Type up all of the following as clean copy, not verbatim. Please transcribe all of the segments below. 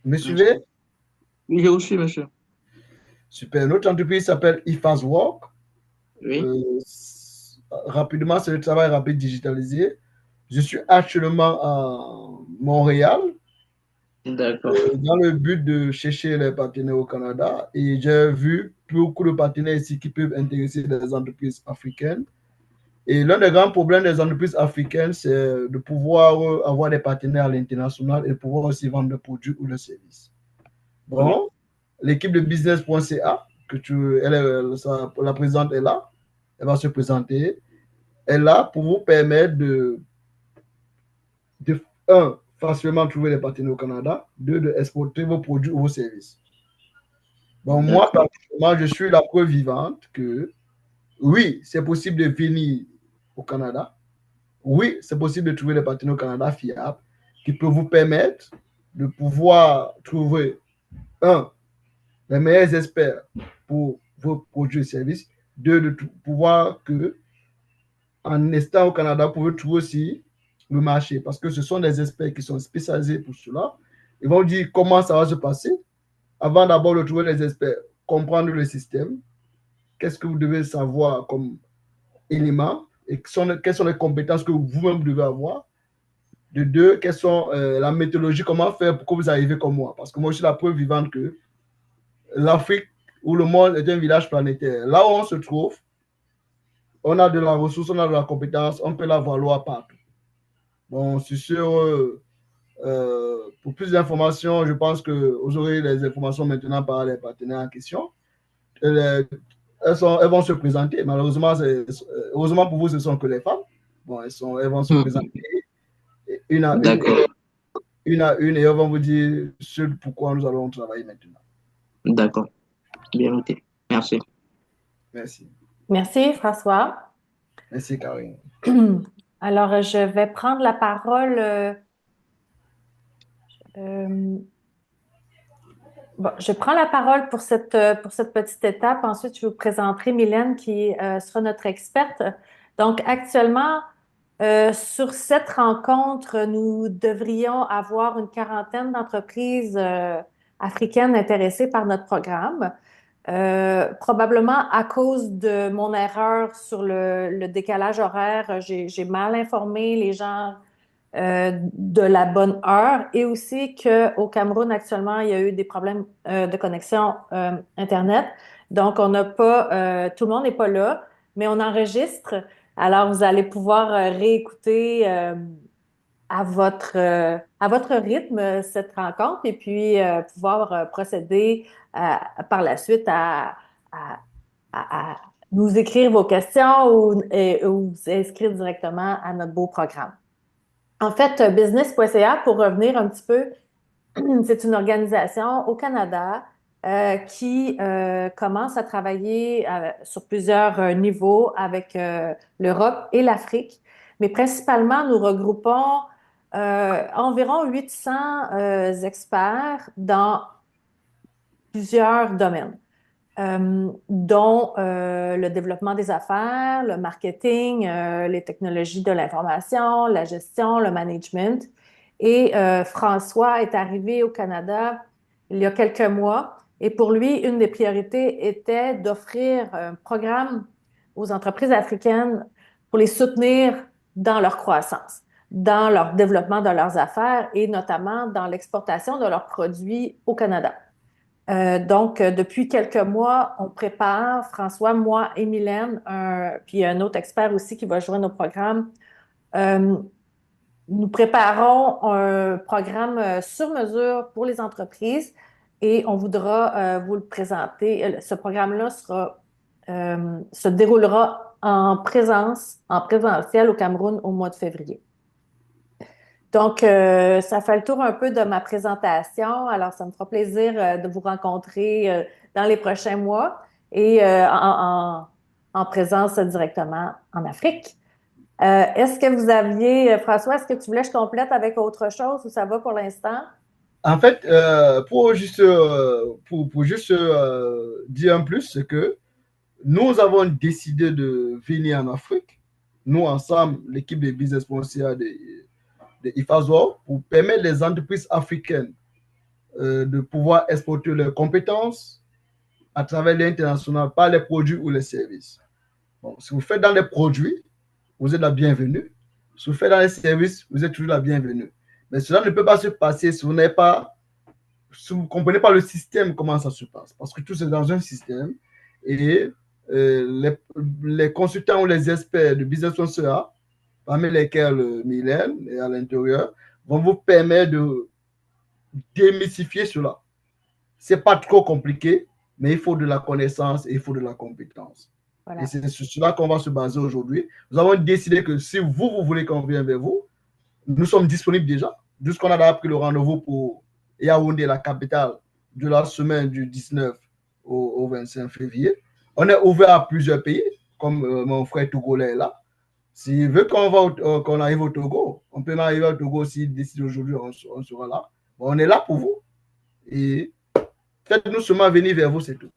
Me Merci. suivez? Oui, je vous suis, monsieur. Super. Notre entreprise s'appelle IFAS Work. Oui, Euh, Rapidement, c'est le travail rapide digitalisé. Je suis actuellement à Montréal d'accord. dans le but de chercher les partenaires au Canada et j'ai vu beaucoup de partenaires ici qui peuvent intéresser des entreprises africaines. Et l'un des grands problèmes des entreprises africaines, c'est de pouvoir avoir des partenaires à l'international et de pouvoir aussi vendre des produits ou des services. Oui, Bon, l'équipe de business.ca, la présidente est là, elle va se présenter, est là pour vous permettre de un, facilement trouver des partenaires au Canada, deux, de exporter vos produits ou vos services. Bon, moi, d'accord. particulièrement, je suis la preuve vivante que oui, c'est possible de venir au Canada. Oui, c'est possible de trouver des partenaires au Canada fiables qui peuvent vous permettre de pouvoir trouver, un, les meilleurs experts pour vos produits et services. Deux, de pouvoir que, en étant au Canada, vous pouvez trouver aussi le marché parce que ce sont des experts qui sont spécialisés pour cela. Ils vont dire comment ça va se passer avant d'abord de trouver les experts, comprendre le système, qu'est-ce que vous devez savoir comme éléments et quelles sont les compétences que vous-même devez avoir. De deux, quelles sont la méthodologie, comment faire pour que vous arriviez comme moi. Parce que moi, je suis la preuve vivante que l'Afrique ou le monde est un village planétaire. Là où on se trouve, on a de la ressource, on a de la compétence, on peut la valoir partout. Bon, c'est sûr, pour plus d'informations, je pense que vous aurez les informations maintenant par les partenaires en question. Elles, elles vont se présenter. Malheureusement, heureusement pour vous, ce ne sont que les femmes. Bon, elles vont se présenter une à une, D'accord, une à une, et elles vont vous dire ce pourquoi nous allons travailler maintenant. d'accord. Bien noté. Merci. Merci. Merci, François. Merci, Karine. Alors, je vais prendre la parole. Euh, bon, je prends la parole pour cette petite étape. Ensuite, je vous présenterai Mylène qui sera notre experte. Donc, actuellement, sur cette rencontre, nous devrions avoir une quarantaine d'entreprises africaines intéressées par notre programme. Probablement à cause de mon erreur sur le décalage horaire, j'ai mal informé les gens de la bonne heure et aussi qu'au Cameroun, actuellement, il y a eu des problèmes de connexion Internet. Donc, on n'a pas, tout le monde n'est pas là, mais on enregistre. Alors, vous allez pouvoir réécouter à votre rythme cette rencontre et puis pouvoir procéder par la suite à, à nous écrire vos questions ou vous inscrire directement à notre beau programme. En fait, business.ca, pour revenir un petit peu, c'est une organisation au Canada qui commence à travailler sur plusieurs niveaux avec l'Europe et l'Afrique. Mais principalement, nous regroupons environ 800 experts dans plusieurs domaines, dont le développement des affaires, le marketing, les technologies de l'information, la gestion, le management. Et François est arrivé au Canada il y a quelques mois. Et pour lui, une des priorités était d'offrir un programme aux entreprises africaines pour les soutenir dans leur croissance, dans leur développement de leurs affaires et notamment dans l'exportation de leurs produits au Canada. Donc, depuis quelques mois, on prépare, François, moi et Mylène, puis un autre expert aussi qui va joindre au programme. Euh, Nous préparons un programme sur mesure pour les entreprises et on voudra vous le présenter. Ce programme-là se déroulera en présentiel au Cameroun au mois de février. Donc, ça fait le tour un peu de ma présentation. Alors, ça me fera plaisir de vous rencontrer dans les prochains mois et en présence directement en Afrique. Est-ce que vous aviez, François, est-ce que tu voulais que je complète avec autre chose ou ça va pour l'instant? En fait, pour juste dire un plus, c'est que nous avons décidé de venir en Afrique, nous ensemble, l'équipe de business.ca de IFASO, pour permettre les entreprises africaines de pouvoir exporter leurs compétences à travers l'international par les produits ou les services. Bon, si vous faites dans les produits, vous êtes la bienvenue. Si vous faites dans les services, vous êtes toujours la bienvenue. Mais cela ne peut pas se passer si vous n'avez pas, si vous ne comprenez pas le système, comment ça se passe. Parce que tout c'est dans un système et les consultants ou les experts de Business Sponsor, parmi lesquels Mylène est à l'intérieur, vont vous permettre de démystifier cela. Ce n'est pas trop compliqué, mais il faut de la connaissance et il faut de la compétence. Voilà. Et c'est sur cela qu'on va se baser aujourd'hui. Nous avons décidé que si vous voulez qu'on vienne vers vous, nous sommes disponibles déjà. Jusqu'on a pris le rendez-vous pour Yaoundé, la capitale, de la semaine du 19 au 25 février. On est ouvert à plusieurs pays, comme mon frère Togolais est là. S'il veut qu'on arrive au Togo, on peut arriver au Togo s'il décide aujourd'hui, on sera là. Bon, on est là pour vous. Et faites-nous seulement venir vers vous, c'est tout.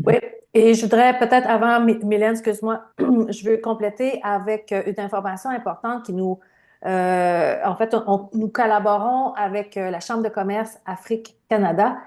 Oui, et je voudrais peut-être avant, Mylène, excuse-moi, je veux compléter avec une information importante qui nous... en fait, nous collaborons avec la Chambre de commerce Afrique-Canada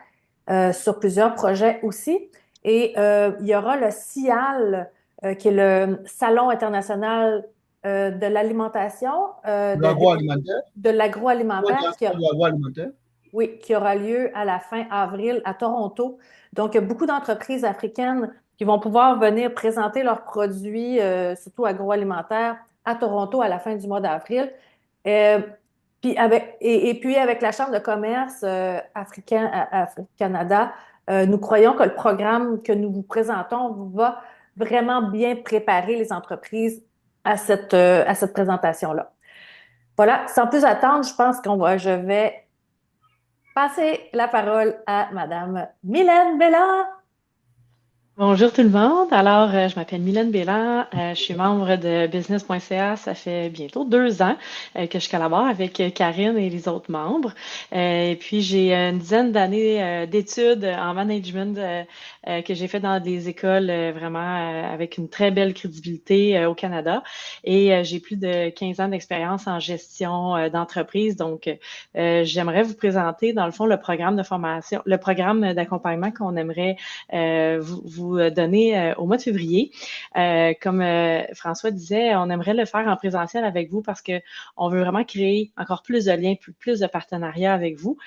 sur plusieurs projets aussi. Et il y aura le CIAL, qui est le Salon international de l'alimentation. De l'agroalimentaire. De l'agroalimentaire. Oui, qui aura lieu à la fin avril à Toronto. Donc, il y a beaucoup d'entreprises africaines qui vont pouvoir venir présenter leurs produits, surtout agroalimentaires, à Toronto à la fin du mois d'avril. Puis avec la Chambre de commerce Afrique-Canada, nous croyons que le programme que nous vous présentons va vraiment bien préparer les entreprises à cette présentation-là. Voilà, sans plus attendre, je pense je vais passer la parole à Madame Mylène Bélan. Bonjour tout le monde. Alors, je m'appelle Mylène Bélan. Je suis membre de Business.ca. Ça fait bientôt 2 ans que je collabore avec Karine et les autres membres. Et puis, j'ai une dizaine d'années d'études en management que j'ai fait dans des écoles vraiment avec une très belle crédibilité au Canada. Et j'ai plus de 15 ans d'expérience en gestion d'entreprise. Donc, j'aimerais vous présenter, dans le fond, le programme de formation, le programme d'accompagnement qu'on aimerait vous donner au mois de février. Comme François disait, on aimerait le faire en présentiel avec vous parce que on veut vraiment créer encore plus de liens, plus de partenariats avec vous.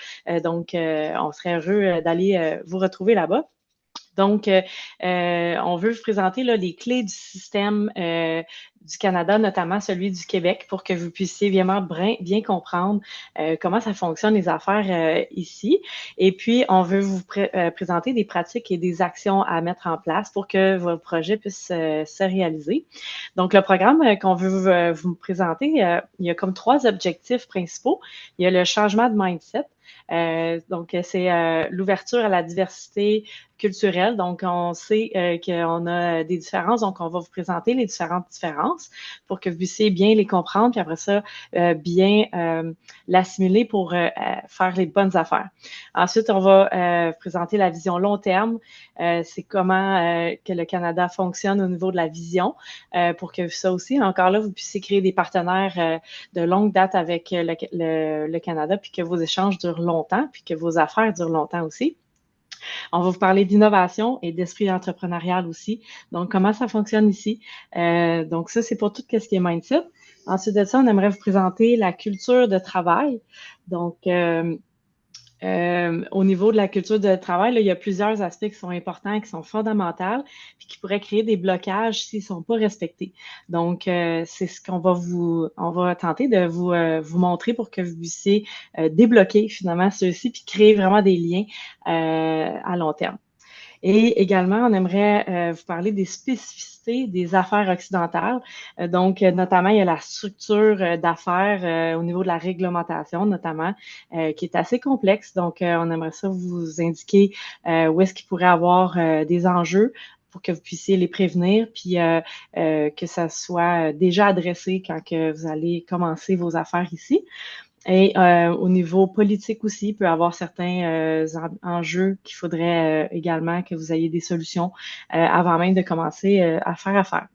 Donc, on serait heureux d'aller vous retrouver là-bas. Donc, on veut vous présenter là, les clés du système du Canada, notamment celui du Québec, pour que vous puissiez bien comprendre comment ça fonctionne les affaires ici. Et puis, on veut vous présenter des pratiques et des actions à mettre en place pour que vos projets puissent se réaliser. Donc, le programme qu'on veut vous présenter, il y a comme 3 objectifs principaux. Il y a le changement de mindset. Donc, c'est l'ouverture à la diversité culturelle. Donc, on sait qu'on a des différences. Donc, on va vous présenter les différentes différences pour que vous puissiez bien les comprendre. Puis après ça, bien l'assimiler pour faire les bonnes affaires. Ensuite, on va présenter la vision long terme. C'est comment que le Canada fonctionne au niveau de la vision pour que ça aussi, encore là, vous puissiez créer des partenaires de longue date avec le Canada puis que vos échanges durent longtemps puis que vos affaires durent longtemps aussi. On va vous parler d'innovation et d'esprit entrepreneurial aussi. Donc, comment ça fonctionne ici? Donc, ça, c'est pour tout ce qui est mindset. Ensuite de ça, on aimerait vous présenter la culture de travail. Donc, au niveau de la culture de travail, là, il y a plusieurs aspects qui sont importants, qui sont fondamentaux, puis qui pourraient créer des blocages s'ils ne sont pas respectés. Donc, c'est ce qu'on va tenter de vous montrer pour que vous puissiez débloquer finalement ceux-ci, puis créer vraiment des liens à long terme. Et également, on aimerait vous parler des spécificités des affaires occidentales. Donc, notamment, il y a la structure d'affaires au niveau de la réglementation, notamment, qui est assez complexe. Donc, on aimerait ça vous indiquer où est-ce qu'il pourrait avoir des enjeux pour que vous puissiez les prévenir, puis que ça soit déjà adressé quand que vous allez commencer vos affaires ici. Et au niveau politique aussi, il peut y avoir certains enjeux qu'il faudrait également que vous ayez des solutions avant même de commencer à faire affaire.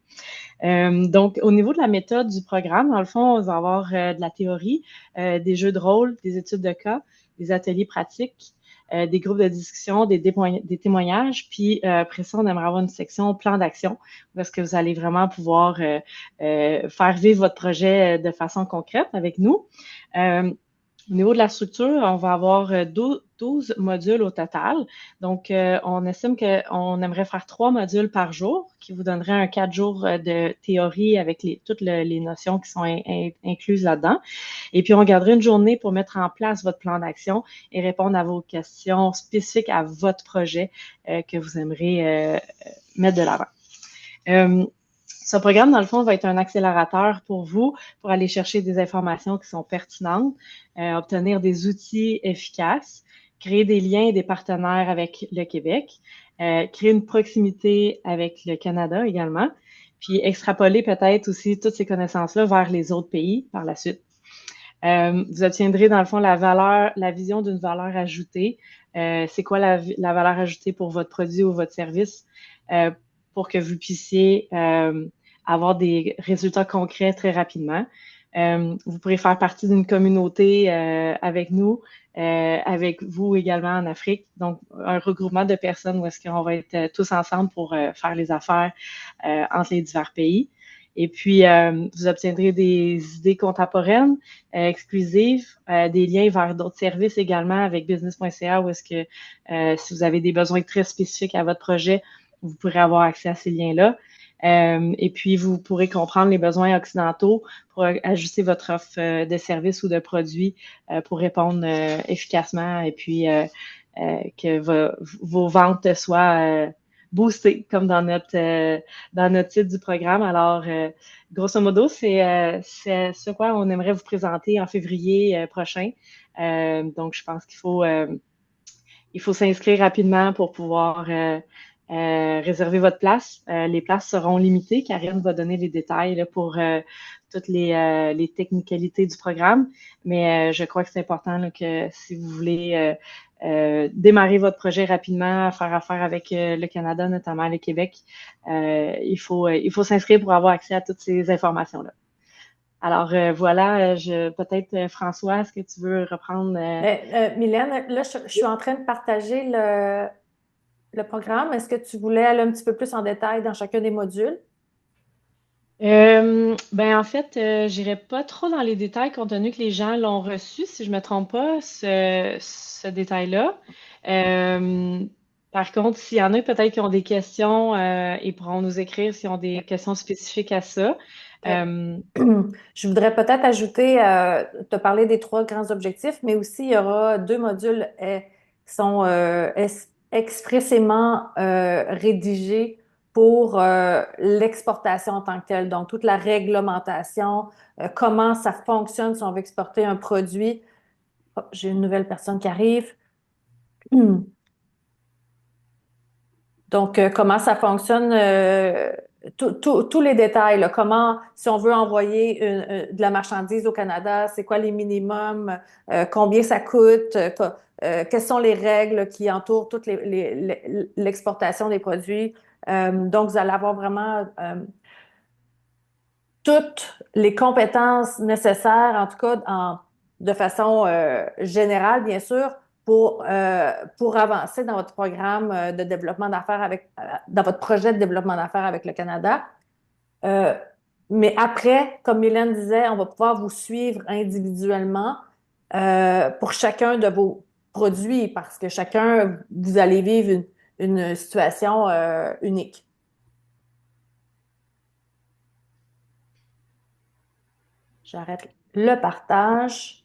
Donc, au niveau de la méthode du programme, dans le fond, on va avoir de la théorie, des jeux de rôle, des études de cas, des ateliers pratiques, des groupes de discussion, des témoignages. Puis après ça, on aimerait avoir une section plan d'action parce que vous allez vraiment pouvoir faire vivre votre projet de façon concrète avec nous. Au niveau de la structure, on va avoir 12 modules au total. Donc, on estime qu'on aimerait faire 3 modules par jour qui vous donneraient un 4 jours de théorie avec toutes les notions qui sont incluses là-dedans. Et puis, on garderait une journée pour mettre en place votre plan d'action et répondre à vos questions spécifiques à votre projet que vous aimeriez mettre de l'avant. Ce programme, dans le fond, va être un accélérateur pour vous pour aller chercher des informations qui sont pertinentes, obtenir des outils efficaces, créer des liens et des partenaires avec le Québec, créer une proximité avec le Canada également, puis extrapoler peut-être aussi toutes ces connaissances-là vers les autres pays par la suite. Vous obtiendrez, dans le fond, la vision d'une valeur ajoutée. C'est quoi la valeur ajoutée pour votre produit ou votre service pour que vous puissiez avoir des résultats concrets très rapidement. Vous pourrez faire partie d'une communauté avec nous, avec vous également en Afrique. Donc, un regroupement de personnes où est-ce qu'on va être tous ensemble pour faire les affaires entre les divers pays. Et puis, vous obtiendrez des idées contemporaines, exclusives, des liens vers d'autres services également avec business.ca où est-ce que si vous avez des besoins très spécifiques à votre projet, vous pourrez avoir accès à ces liens-là. Et puis, vous pourrez comprendre les besoins occidentaux pour ajuster votre offre de services ou de produits pour répondre efficacement et puis que vos ventes soient boostées, comme dans notre titre du programme. Alors, grosso modo, c'est ce quoi on aimerait vous présenter en février prochain. Donc, je pense qu'il faut s'inscrire rapidement pour pouvoir réserver votre place. Les places seront limitées. Karine va donner les détails là, pour toutes les technicalités du programme. Mais je crois que c'est important là, que si vous voulez démarrer votre projet rapidement, faire affaire avec le Canada, notamment le Québec, il faut s'inscrire pour avoir accès à toutes ces informations-là. Alors voilà, peut-être François, est-ce que tu veux reprendre? Mylène, là, je suis en train de partager le programme. Est-ce que tu voulais aller un petit peu plus en détail dans chacun des modules? En fait, j'irai pas trop dans les détails compte tenu que les gens l'ont reçu, si je me trompe pas, ce détail-là. Par contre, s'il y en a peut-être qui ont des questions, ils pourront nous écrire s'ils ont des questions spécifiques à ça. Je voudrais peut-être ajouter, te parler des 3 grands objectifs, mais aussi il y aura 2 modules qui sont expressément rédigés pour l'exportation en tant que telle. Donc, toute la réglementation, comment ça fonctionne si on veut exporter un produit. Oh, j'ai une nouvelle personne qui arrive. Donc, comment ça fonctionne, tous les détails, là, comment, si on veut envoyer de la marchandise au Canada, c'est quoi les minimums, combien ça coûte, quelles sont les règles qui entourent toute l'exportation des produits. Donc, vous allez avoir vraiment toutes les compétences nécessaires, en tout cas de façon générale, bien sûr, pour avancer dans votre programme de développement d'affaires dans votre projet de développement d'affaires avec le Canada. Mais après, comme Mylène disait, on va pouvoir vous suivre individuellement pour chacun de vos produits parce que chacun, vous allez vivre une situation unique. J'arrête le partage.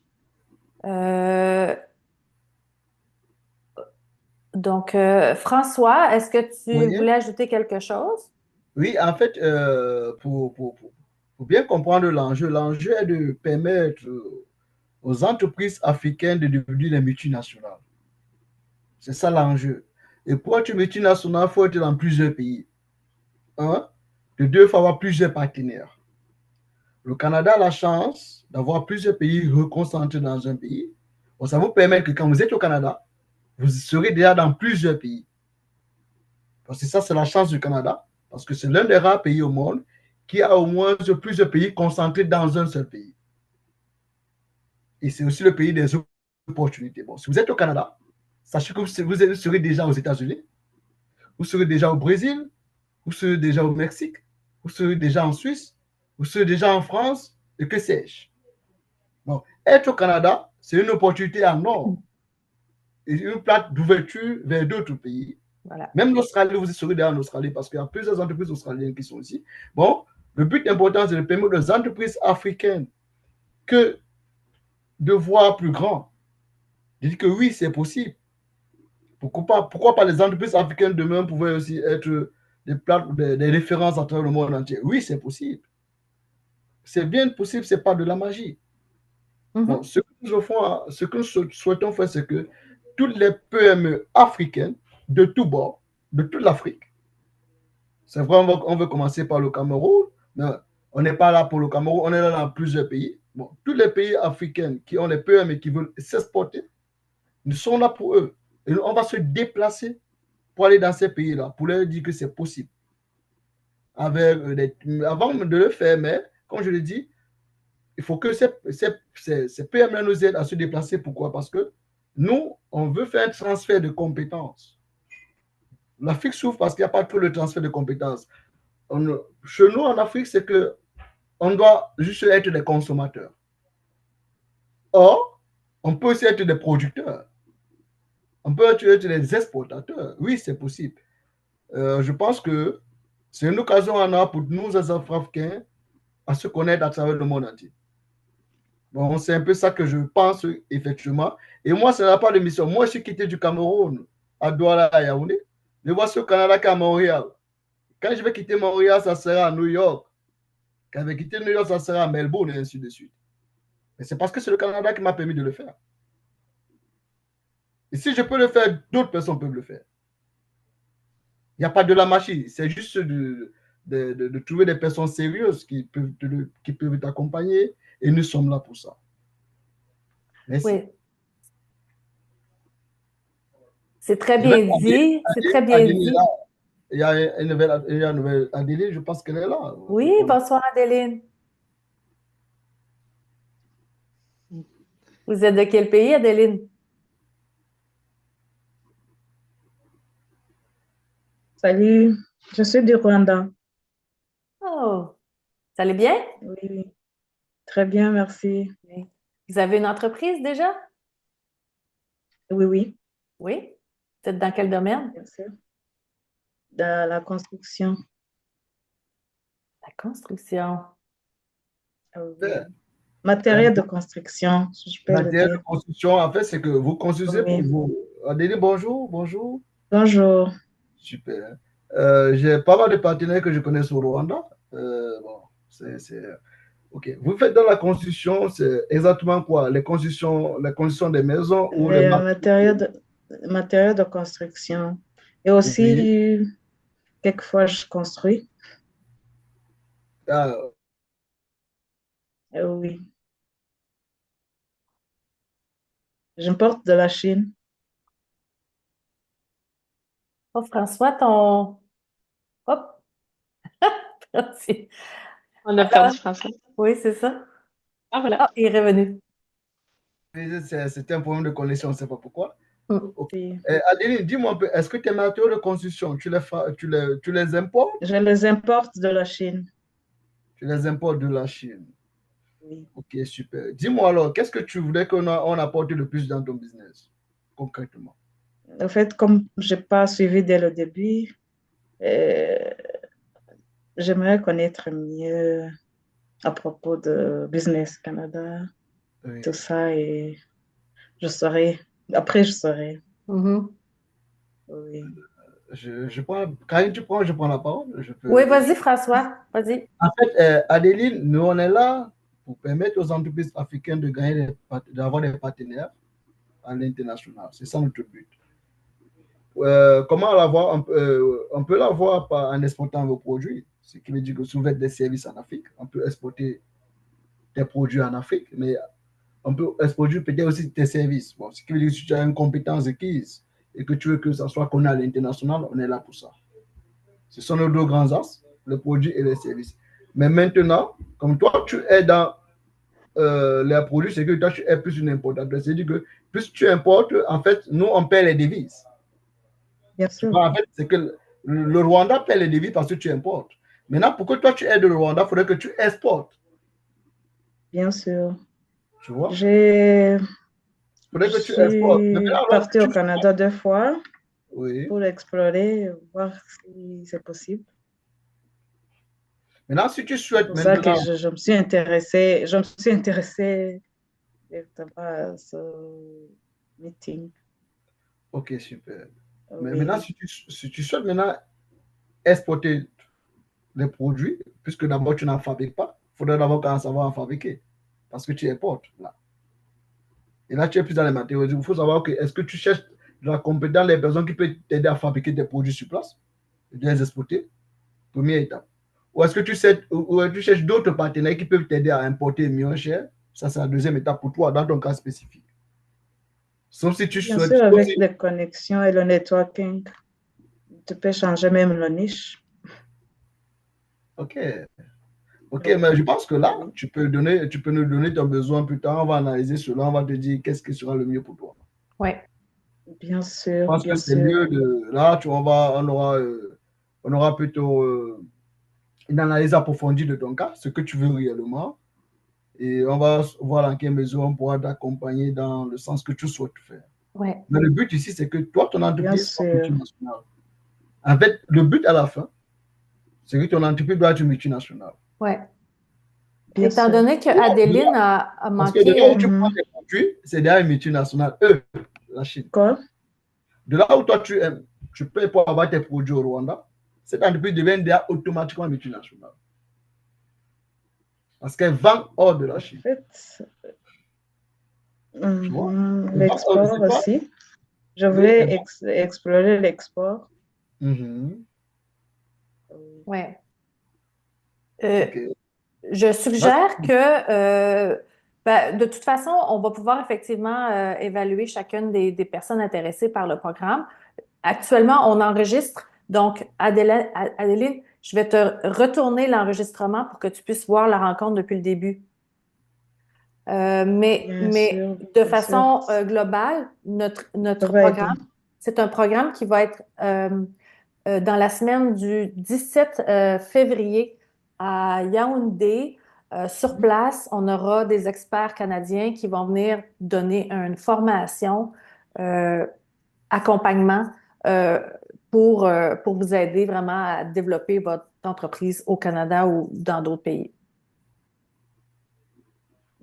Donc, François, est-ce que tu voulais ajouter quelque chose? Oui, en fait, pour bien comprendre l'enjeu est de permettre aux entreprises africaines de devenir des multinationales. C'est ça l'enjeu. Et pour être multinationale, il faut être dans plusieurs pays. De deux, il faut avoir plusieurs partenaires. Le Canada a la chance d'avoir plusieurs pays reconcentrés dans un pays. Bon, ça vous permet que quand vous êtes au Canada, vous serez déjà dans plusieurs pays. Parce que ça, c'est la chance du Canada, parce que c'est l'un des rares pays au monde qui a au moins plusieurs pays concentrés dans un seul pays. Et c'est aussi le pays des opportunités. Bon, si vous êtes au Canada, sachez que vous serez déjà aux États-Unis, vous serez déjà au Brésil, vous serez déjà au Mexique, vous serez déjà en Suisse, vous serez déjà en France, et que sais-je. Bon, être au Canada, c'est une opportunité en or et une plaque d'ouverture vers d'autres pays. Voilà. Même l'Australie, vous serez déjà en Australie parce qu'il y a plusieurs entreprises australiennes qui sont ici. Bon, le but important, c'est de permettre aux entreprises africaines que de voir plus grand. Je dis que oui, c'est possible. Pourquoi pas les entreprises africaines demain pouvaient aussi être des références à travers le monde entier? Oui, c'est possible. C'est bien possible, ce n'est pas de la magie. Bon, ce que nous souhaitons faire, c'est que toutes les PME africaines de tous bords, de toute l'Afrique, c'est vrai, on veut commencer par le Cameroun, mais on n'est pas là pour le Cameroun, on est là dans plusieurs pays. Bon, tous les pays africains qui ont les PME qui veulent s'exporter, nous sommes là pour eux. Et on va se déplacer pour aller dans ces pays-là, pour leur dire que c'est possible. Avant de le faire, mais comme je l'ai dit, il faut que ces PME nous aident à se déplacer. Pourquoi? Parce que nous, on veut faire un transfert de compétences. L'Afrique souffre parce qu'il n'y a pas tout le transfert de compétences. Chez nous, en Afrique, c'est qu'on doit juste être des consommateurs. Or, on peut aussi être des producteurs. On peut être des exportateurs. Oui, c'est possible. Je pense que c'est une occasion en or pour nous, les Africains, à se connaître à travers le monde entier. Bon, c'est un peu ça que je pense, effectivement. Et moi, ce n'est pas de mission. Moi, je suis quitté du Cameroun à Douala, à Yaoundé. Je vois au Canada qu'à Montréal. Quand je vais quitter Montréal, ça sera à New York. Quand je vais quitter New York, ça sera à Melbourne, et ainsi de suite. Mais c'est parce que c'est le Canada qui m'a permis de le faire. Et si je peux le faire, d'autres personnes peuvent le faire. Il n'y a pas de la magie. C'est juste de trouver des personnes sérieuses qui peuvent t'accompagner. Et nous sommes là pour ça. Merci. Oui. C'est très bien dit. C'est très bien dit. Il y a une nouvelle Adéline, je pense qu'elle est là. Oui, bonsoir Adéline. Vous êtes de quel pays, Adéline? Salut, je suis du Rwanda. Oh, ça allait bien? Oui, très bien, merci. Vous avez une entreprise déjà? Oui, oui. Oui? Vous êtes dans quel domaine? Bien sûr. Dans la construction. La construction. Oui. Matériel de construction, si je peux le dire. Matériel de construction, en fait, c'est que vous construisez pour vous. Adélie, bonjour, bonjour. Bonjour. Super. J'ai pas mal de partenaires que je connais sur Rwanda. Bon, OK. Vous faites dans la construction, c'est exactement quoi? Les constructions des maisons ou les matériel de construction. Et aussi, quelquefois, je construis. Oui. J'importe de la Chine. Oh, François, ton... Hop! Merci. On a perdu François. Oui, c'est ça. Ah, voilà. Ah, il est revenu. C'était un problème de connexion, on ne sait pas pourquoi. Okay. Adélie, dis-moi un peu, est-ce que tes matériaux de construction, tu les importes? Je les importe de la Chine. Tu les importes de la Chine? Oui. Ok, super. Dis-moi alors, qu'est-ce que tu voudrais qu'on apporte le plus dans ton business, concrètement? En fait, comme je n'ai pas suivi dès le début, j'aimerais connaître mieux à propos de Business Canada, tout ça, et je saurai. Après, je saurai. Oui. Karine, tu prends, je prends la parole. Oui, vas-y, François. Vas-y. En fait, Adéline, nous, on est là pour permettre aux entreprises africaines d'avoir des partenaires à l'international. C'est ça notre but. Comment l'avoir? On peut l'avoir en exportant vos produits. Ce qui veut dire que si vous faites des services en Afrique, on peut exporter des produits en Afrique, mais on peut exporter peut-être aussi tes services. Bon, ce qui veut dire que si tu as une compétence requise et que tu veux que ça soit connu à l'international, on est là pour ça. Ce sont nos deux grands axes, le produit et les services. Mais maintenant, comme toi, tu es dans les produits, c'est que toi, tu es plus une importateur. C'est-à-dire que plus tu importes, en fait, nous, on paie les devises. Bien Tu sûr. vois, en fait, c'est que le Rwanda paie les devises parce que tu importes. Maintenant, pour que toi, tu aides le Rwanda, il faudrait que tu exportes. Bien sûr. Tu vois? Je faudrait que tu exportes. Mais suis maintenant, partie au Canada 2 fois oui. pour explorer, voir si c'est possible. Maintenant, si tu C'est souhaites pour ça que maintenant. je me suis intéressée à ce meeting. Ok, super. Mais Oui. maintenant, si tu souhaites maintenant exporter les produits, puisque d'abord tu n'en fabriques pas, il faudrait d'abord quand même savoir en fabriquer. Parce que tu importes là. Et là, tu es plus dans les matériaux. Il faut savoir que est-ce que tu cherches de la compétence des personnes qui peuvent t'aider à fabriquer des produits sur place et de les exporter? Première étape. Ou est-ce que tu cherches d'autres partenaires qui peuvent t'aider à importer mieux cher? Ça, c'est la deuxième étape pour toi, dans ton cas spécifique. Sauf si tu Bien souhaites. sûr, avec les connexions et le networking, tu peux changer même la niche. Ok. Ok, mais je pense que là, tu peux nous donner ton besoin plus tard. On va analyser cela, on va te dire qu'est-ce qui sera le mieux pour toi. Oui. Bien Je sûr, pense bien que c'est sûr. mieux de. Là, on aura plutôt une analyse approfondie de ton cas, ce que tu veux réellement. Et on va voir dans quelle mesure on pourra t'accompagner dans le sens que tu souhaites faire. Ouais. Mais le but ici, c'est que toi, ton Bien entreprise soit sûr. multinationale. En fait, le but à la fin, c'est que ton entreprise doit être multinationale. Oui. Bien Étant sûr. donné qu'Adeline a Parce que de manqué. là où tu prends tes produits, c'est derrière une multinationale, la Chine. Quoi? De là où toi, tu payes pour avoir tes produits au Rwanda, cette entreprise devient déjà automatiquement multinationale. Parce qu'elle vend hors de la En Chine. fait, Tu vois? l'export C'est pas- aussi. Je Oui, voulais explorer l'export. Mhm. Oui. Ok. Je suggère que, de toute façon, on va pouvoir effectivement évaluer chacune des personnes intéressées par le programme. Actuellement, on enregistre. Donc, Adéline, je vais te retourner l'enregistrement pour que tu puisses voir la rencontre depuis le début. Mais Bien sûr, de bien façon sûr. globale, notre Ça va aider. programme, c'est un programme qui va être dans la semaine du 17 février à Yaoundé. Sur place, on aura des experts canadiens qui vont venir donner une formation, accompagnement pour vous aider vraiment à développer votre entreprise au Canada ou dans d'autres pays.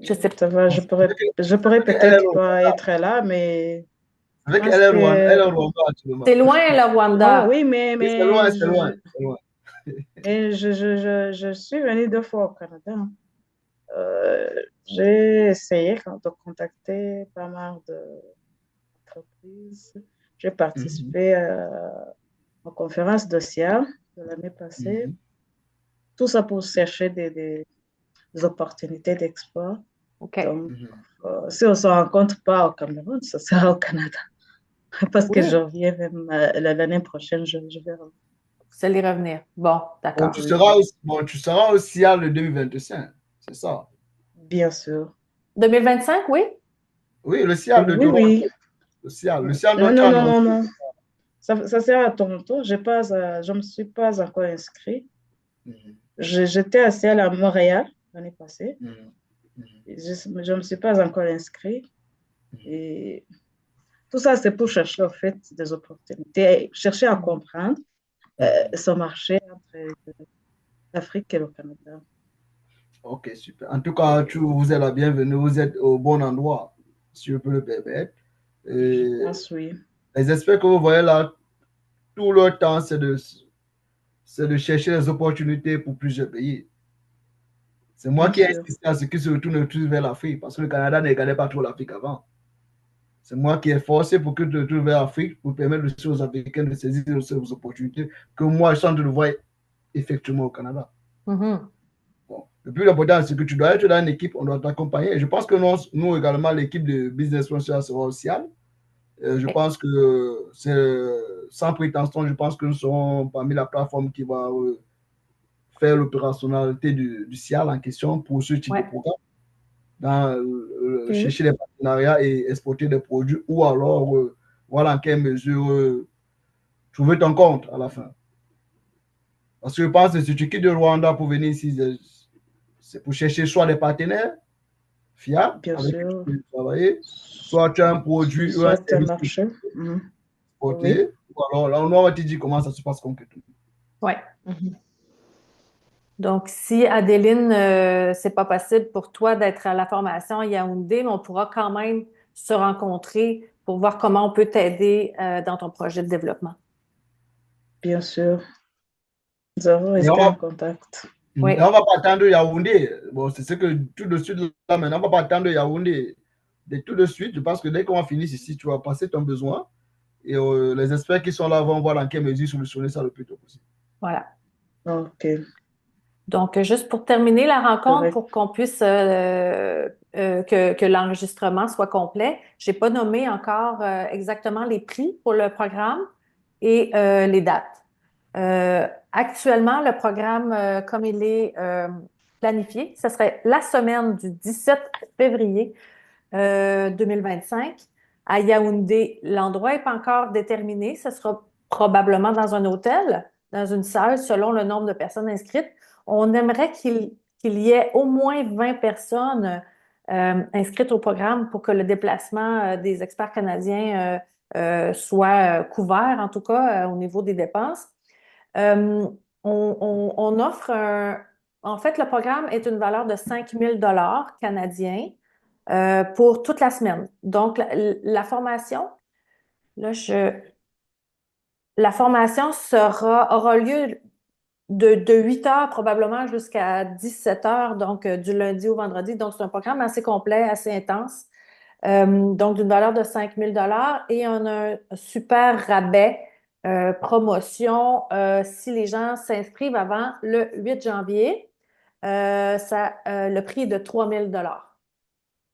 Je sais Ça va, je pourrais peut-être pas être là, mais je Avec pense elle est que... Rwanda actuellement. c'est loin, le Non, Rwanda. oui, Oui, c'est loin, c'est loin. C'est loin. mais je suis venue 2 fois au Canada. J'ai essayé de contacter pas mal d'entreprises. J'ai participé aux conférences d'OCIA de l'année passée. Mhm. Tout ça pour chercher des opportunités d'export. OK. Donc, Mhm. si on ne se rencontre pas au Cameroun, ce sera au Canada. Parce que Oui. je reviens même l'année prochaine, je vais revenir. Vous allez revenir. Bon, Bon, d'accord. tu seras aussi à le 2025, c'est ça? Bien sûr. 2025, oui? Oui, le CIAL de Oui, Toronto. oui. Le CIAL Non, dont tu non, as non, non, annoncé. non. Ça sera à Toronto. Je ne me suis pas encore inscrite. Mhm. J'étais à Ciel à Montréal l'année passée. Mhm. Mhm. Je ne me suis pas encore inscrite. Et tout ça, c'est pour chercher, en fait, des opportunités, chercher à comprendre ce marché entre l'Afrique et le Canada. Ok, super. En tout cas, vous êtes la bienvenue, vous êtes au bon endroit, si je peux le permettre. Je pense, oui. Les experts que vous voyez là, tout leur temps, c'est de chercher les opportunités pour plusieurs pays. C'est moi Bien qui ai sûr. insisté à ce qu'ils se retournent tous vers l'Afrique, parce que le Canada ne regardait pas trop l'Afrique avant. C'est moi qui ai forcé pour que tu te retournes vers l'Afrique pour permettre aussi aux Africains de saisir ces opportunités que moi, je suis en train de voir effectivement au Canada. Mhm. Bon. Le plus important, c'est que tu dois être dans une équipe, on doit t'accompagner. Et je pense que nous également, l'équipe de Business Social sera aussi. Je pense que c'est sans prétention, je pense que nous serons parmi la plateforme qui va faire l'opérationnalité du CIAL en question pour ce type Ouais. de programme, chercher des partenariats et exporter des produits, ou alors, voilà en quelle mesure trouver ton compte à la fin. Parce que je pense que si tu quittes le Rwanda pour venir ici, c'est pour chercher soit des partenaires fiables Bien avec qui sûr. tu peux travailler, soit tu as un produit ou un Soit un service marché. exporté, ou alors là, on va te dire comment ça se passe concrètement. Oui. Donc, si Adéline, c'est pas possible pour toi d'être à la formation à Yaoundé, mais on pourra quand même se rencontrer pour voir comment on peut t'aider dans ton projet de développement. Bien sûr. Nous allons rester en contact. Oui. On ne va pas attendre Yaoundé. Bon, c'est ce que tout de suite, là, maintenant, on ne va pas attendre Yaoundé. Dès tout de suite, je pense que dès qu'on va finir ici, tu vas passer ton besoin et les experts qui sont là vont voir dans quelle mesure solutionner ça le plus tôt possible. Voilà. OK. Donc, juste pour terminer la rencontre, Correct. pour qu'on puisse que l'enregistrement soit complet, j'ai pas nommé encore exactement les prix pour le programme et les dates. Actuellement, le programme, comme il est planifié, ce serait la semaine du 17 février 2025 à Yaoundé. L'endroit n'est pas encore déterminé. Ce sera probablement dans un hôtel, dans une salle, selon le nombre de personnes inscrites. On aimerait qu'il y ait au moins 20 personnes inscrites au programme pour que le déplacement des experts canadiens soit couvert, en tout cas au niveau des dépenses. On offre en fait, le programme est une valeur de 5 000 $ canadiens pour toute la semaine. Donc, la formation, là, la formation aura lieu de 8 heures probablement jusqu'à 17 heures, donc du lundi au vendredi. Donc, c'est un programme assez complet, assez intense. Donc, d'une valeur de 5 000 $ et on a un super rabais promotion si les gens s'inscrivent avant le 8 janvier. Le prix est de 3 000 $.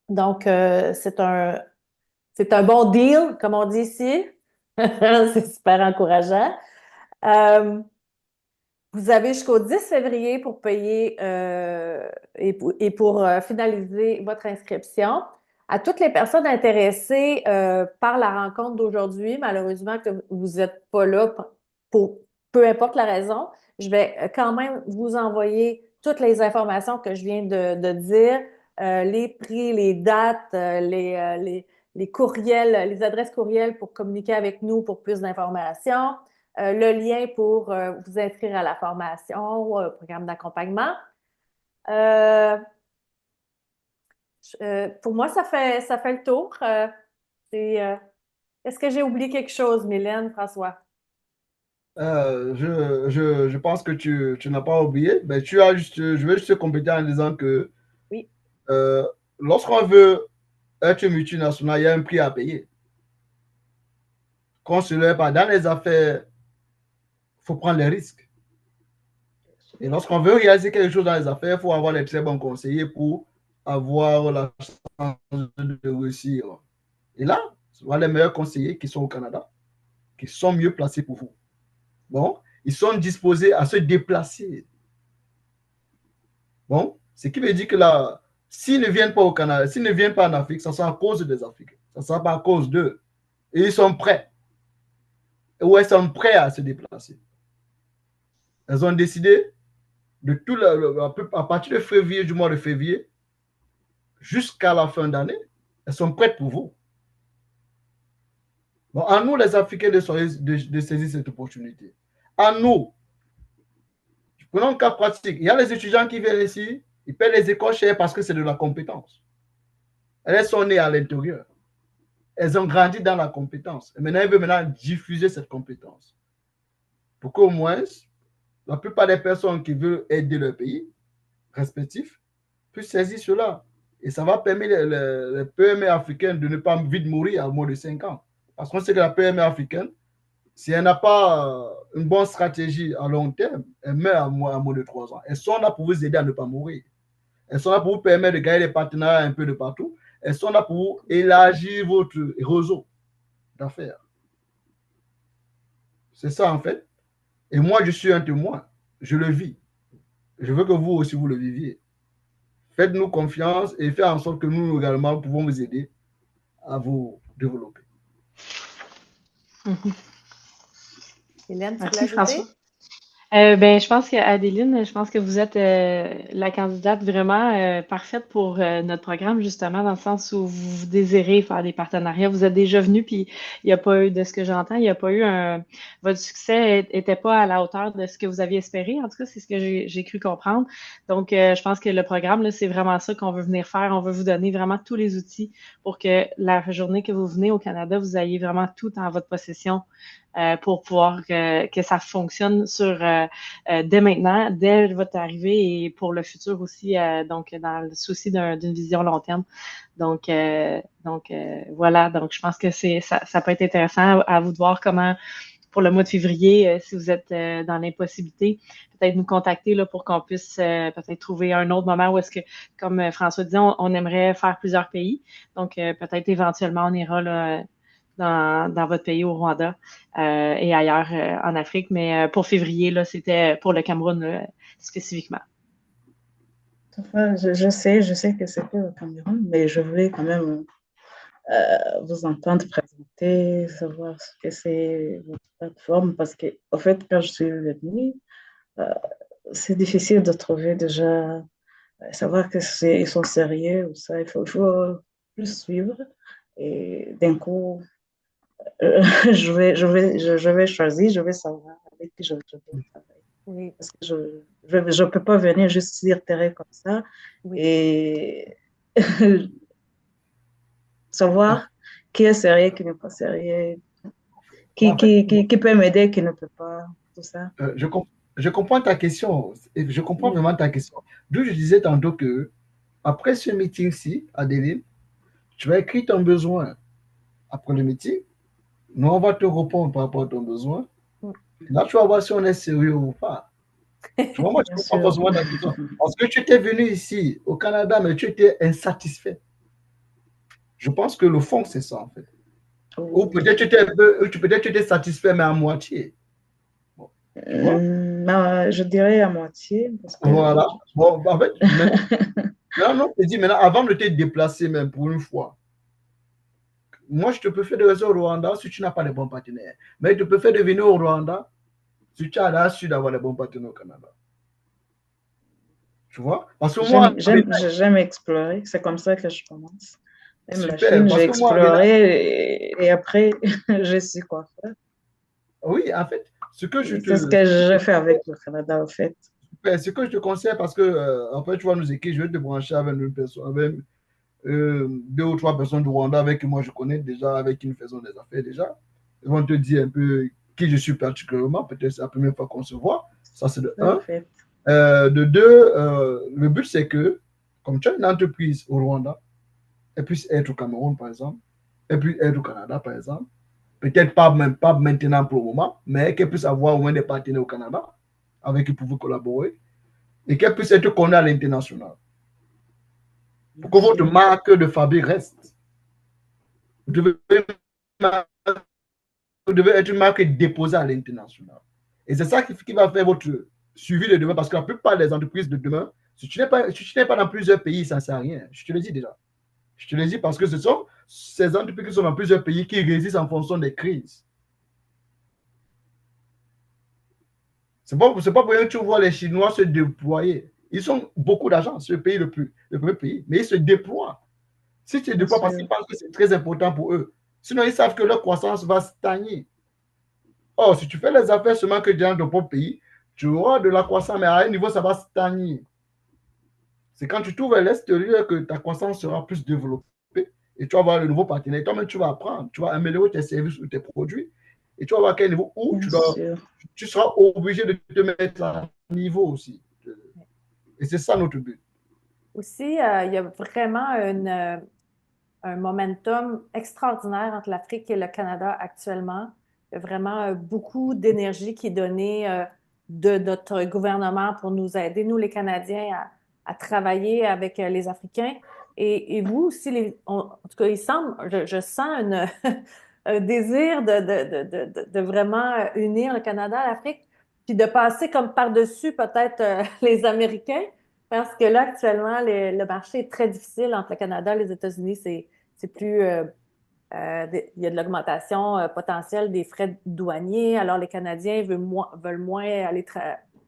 Donc, c'est un bon deal, comme on dit ici. C'est super encourageant. Vous avez jusqu'au 10 février pour payer et pour finaliser votre inscription. À toutes les personnes intéressées par la rencontre d'aujourd'hui, malheureusement que vous n'êtes pas là pour peu importe la raison, je vais quand même vous envoyer toutes les informations que je viens de dire, les prix, les dates, les courriels, les adresses courriels pour communiquer avec nous pour plus d'informations. Le lien pour vous inscrire à la formation, au programme d'accompagnement. Pour moi, ça fait le tour. Est-ce que j'ai oublié quelque chose, Mylène, François? Je pense que tu n'as pas oublié, mais je vais juste compléter en disant que oui. Lorsqu'on veut être multinational, il y a un prix à payer. Qu'on se lève pas dans les affaires, il faut prendre les risques. Et lorsqu'on veut réaliser quelque chose dans les affaires, il faut avoir les très bons conseillers pour avoir la chance de réussir. Et là, ce sont les meilleurs conseillers qui sont au Canada, qui sont mieux placés pour vous. Bon, ils sont disposés à se déplacer. Bon, ce qui veut dire que là, s'ils ne viennent pas au Canada, s'ils ne viennent pas en Afrique, ça sera à cause des Africains. Ça ne sera pas à cause d'eux. Et ils sont prêts. Ou elles sont prêts à se déplacer. Elles ont décidé de tout à partir de février, du mois de février, jusqu'à la fin d'année, elles sont prêtes pour vous. Bon, à nous, les Africains, de saisir cette opportunité. À nous, prenons un cas pratique. Il y a les étudiants qui viennent ici, ils paient les écoles chères parce que c'est de la compétence. Elles sont nées à l'intérieur. Elles ont grandi dans la compétence. Et maintenant, elles veulent diffuser cette compétence. Pour qu'au moins, la plupart des personnes qui veulent aider leur pays respectif puissent saisir cela. Et ça va permettre les PME africaines de ne pas vite mourir à moins de 5 ans. Parce qu'on sait que la PME africaine, si elle n'a pas une bonne stratégie à long terme, elle meurt à moins de 3 ans. Elles sont là pour vous aider à ne pas mourir. Elles sont là pour vous permettre de gagner des partenariats un peu de partout. Elles sont là pour vous élargir votre réseau d'affaires. C'est ça en fait. Et moi, je suis un témoin. Je le vis. je veux que vous aussi, vous le viviez. Faites-nous confiance et faites en sorte que nous également pouvons vous aider à vous développer. Hélène, tu Merci, voulais ajouter? François. Je pense qu'Adéline, je pense que vous êtes la candidate vraiment parfaite pour notre programme, justement, dans le sens où vous désirez faire des partenariats. Vous êtes déjà venu, puis il n'y a pas eu, de ce que j'entends, il n'y a pas eu votre succès n'était pas à la hauteur de ce que vous aviez espéré. En tout cas, c'est ce que j'ai cru comprendre. Donc, je pense que le programme, là, c'est vraiment ça qu'on veut venir faire. On veut vous donner vraiment tous les outils pour que la journée que vous venez au Canada, vous ayez vraiment tout en votre possession pour pouvoir que ça fonctionne dès maintenant, dès votre arrivée et pour le futur aussi, donc dans le souci d'une vision long terme. Donc voilà, donc je pense que ça peut être intéressant à vous de voir comment pour le mois de février, si vous êtes dans l'impossibilité, peut-être nous contacter là, pour qu'on puisse peut-être trouver un autre moment où est-ce que, comme François disait, on aimerait faire plusieurs pays. Donc peut-être éventuellement on ira là, dans votre pays, au Rwanda et ailleurs en Afrique. Mais pour février, là, c'était pour le Cameroun spécifiquement. Enfin, je sais que c'était au Cameroun, mais je voulais quand même vous entendre présenter, savoir ce que c'est votre plateforme, parce que, en fait, quand je suis venue, c'est difficile de trouver déjà, savoir que ils sont sérieux ou ça, il faut plus suivre. Et d'un coup, je vais choisir, je vais savoir avec qui je vais travailler. Oui. Parce que je peux pas venir juste dire terrain comme ça et savoir qui est sérieux, qui n'est pas sérieux, qui peut m'aider, qui ne peut pas, tout ça. Je comprends ta question. Je comprends vraiment ta question. D'où je disais tantôt que après ce meeting-ci, Adéline, tu vas écrire ton besoin. Après le meeting, nous, on va te répondre par rapport à ton besoin. Là, tu vas voir si on est sérieux ou pas. Tu vois, moi, je comprends forcément ta question. Parce que tu étais venu ici, au Canada, mais tu étais insatisfait. Je pense que le fond, c'est ça, en fait. Ou peut-être tu étais satisfait, mais à moitié. Bon, je dirais à moitié. Parce que voilà. Bon, en fait, maintenant, je te dis, maintenant, avant de te déplacer même pour une fois, moi, je te peux faire de raison au Rwanda si tu n'as pas de bons partenaires. Mais je te peux faire de venir au Rwanda si tu as l'assurance d'avoir les bons partenaires au Canada. Tu vois? Parce que moi, j'aime explorer. C'est comme ça que je commence. Même super, la Chine, j'ai exploré et après, je suis quoi faire. Oui, en fait, c'est ce que je fais avec le Canada, en fait. Ce que je te conseille, parce que après, tu vas nous écrire, je vais te brancher avec une personne, avec 2 ou 3 personnes du Rwanda avec qui moi je connais déjà, avec qui nous faisons des affaires déjà. Ils vont te dire un peu qui je suis particulièrement. Peut-être c'est la première fois qu'on se voit. Ça, c'est de 1. De 2, le but, c'est que, comme tu as une entreprise au Rwanda, elle puisse être au Cameroun, par exemple, elle puisse être au Canada, par exemple. Peut-être pas maintenant pour le moment, mais qu'elle puisse avoir au moins des partenaires au Canada avec qui vous collaborer et qu'elle puisse être connue à l'international. Pour que votre marque de fabrique reste. Vous devez être une marque déposée à l'international. Et c'est ça qui va faire votre suivi de demain, parce que la plupart des entreprises de demain, si tu n'es pas dans plusieurs pays, ça ne sert à rien. Je te le dis déjà. Je te le dis parce que ce sont ces entreprises qui sont dans plusieurs pays qui résistent en fonction des crises. C'est pas pour rien que tu vois les Chinois se déployer. Ils ont beaucoup d'argent, c'est le premier pays, mais ils se déploient. Si tu ne déploies parce qu'ils pensent que c'est très important pour eux. Sinon, ils savent que leur croissance va stagner. Or, si tu fais les affaires seulement que dans ton propre pays, tu auras de la croissance, mais à un niveau, ça va stagner. C'est quand tu trouves à l'extérieur que ta croissance sera plus développée et tu vas avoir de nouveaux partenaires. Toi-même, tu vas apprendre, tu vas améliorer tes services ou tes produits et tu vas voir à quel niveau où tu seras obligé de te mettre à niveau aussi. Et c'est ça notre but. Aussi, il y a vraiment un momentum extraordinaire entre l'Afrique et le Canada actuellement. Il y a vraiment beaucoup d'énergie qui est donnée de notre gouvernement pour nous aider, nous les Canadiens, à travailler avec les Africains. Et vous aussi, en tout cas, il semble, je sens un désir de vraiment unir le Canada à l'Afrique. puis de passer comme par-dessus peut-être les Américains, parce que là, actuellement, le marché est très difficile entre le Canada et les États-Unis. C'est plus... il y a de l'augmentation potentielle des frais douaniers. Alors, les Canadiens veulent moins aller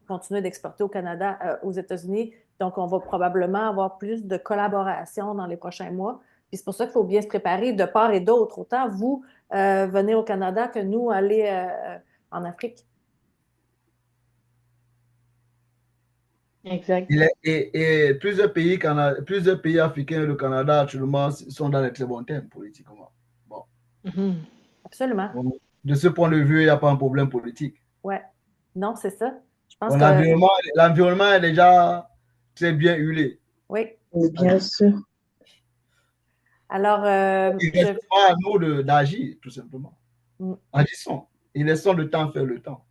continuer d'exporter au Canada, aux États-Unis. Donc, on va probablement avoir plus de collaboration dans les prochains mois. Puis c'est pour ça qu'il faut bien se préparer de part et d'autre. Autant vous venez au Canada que nous aller en Afrique. Exact. Et plusieurs pays africains et le Canada actuellement sont dans les très bons termes politiquement. Bon. Absolument. Bon, de ce point de vue, il n'y a pas un problème politique. Ouais. Non, c'est ça. Je pense Bon, que l'environnement est déjà très bien huilé. oui. Bien sûr. Alors, il reste pas à nous d'agir, tout simplement. Agissons. Et laissons le temps faire le temps.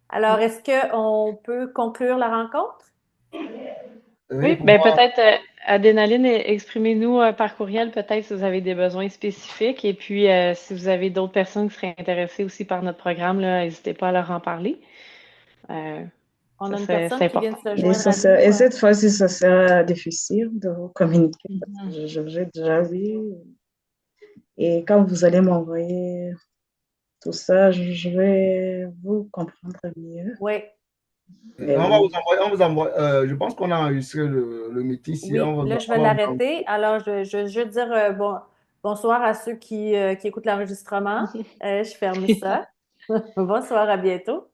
Alors, est-ce qu'on peut conclure la rencontre? Oui, ben peut-être, Adénaline, exprimez-nous par courriel, peut-être si vous avez des besoins spécifiques. Et puis, si vous avez d'autres personnes qui seraient intéressées aussi par notre programme, n'hésitez pas à leur en parler. On a une personne qui vient de se joindre à nous. Et cette fois-ci, ça sera difficile de vous communiquer parce que j'ai déjà vu. Et quand vous allez m'envoyer tout ça, je vais vous comprendre mieux. Oui. On vous envoie, je pense qu'on a enregistré le meeting. Oui, là, je vais l'arrêter. Alors, je veux dire bonsoir à ceux qui écoutent l'enregistrement. Je ferme ça. Bonsoir, à bientôt.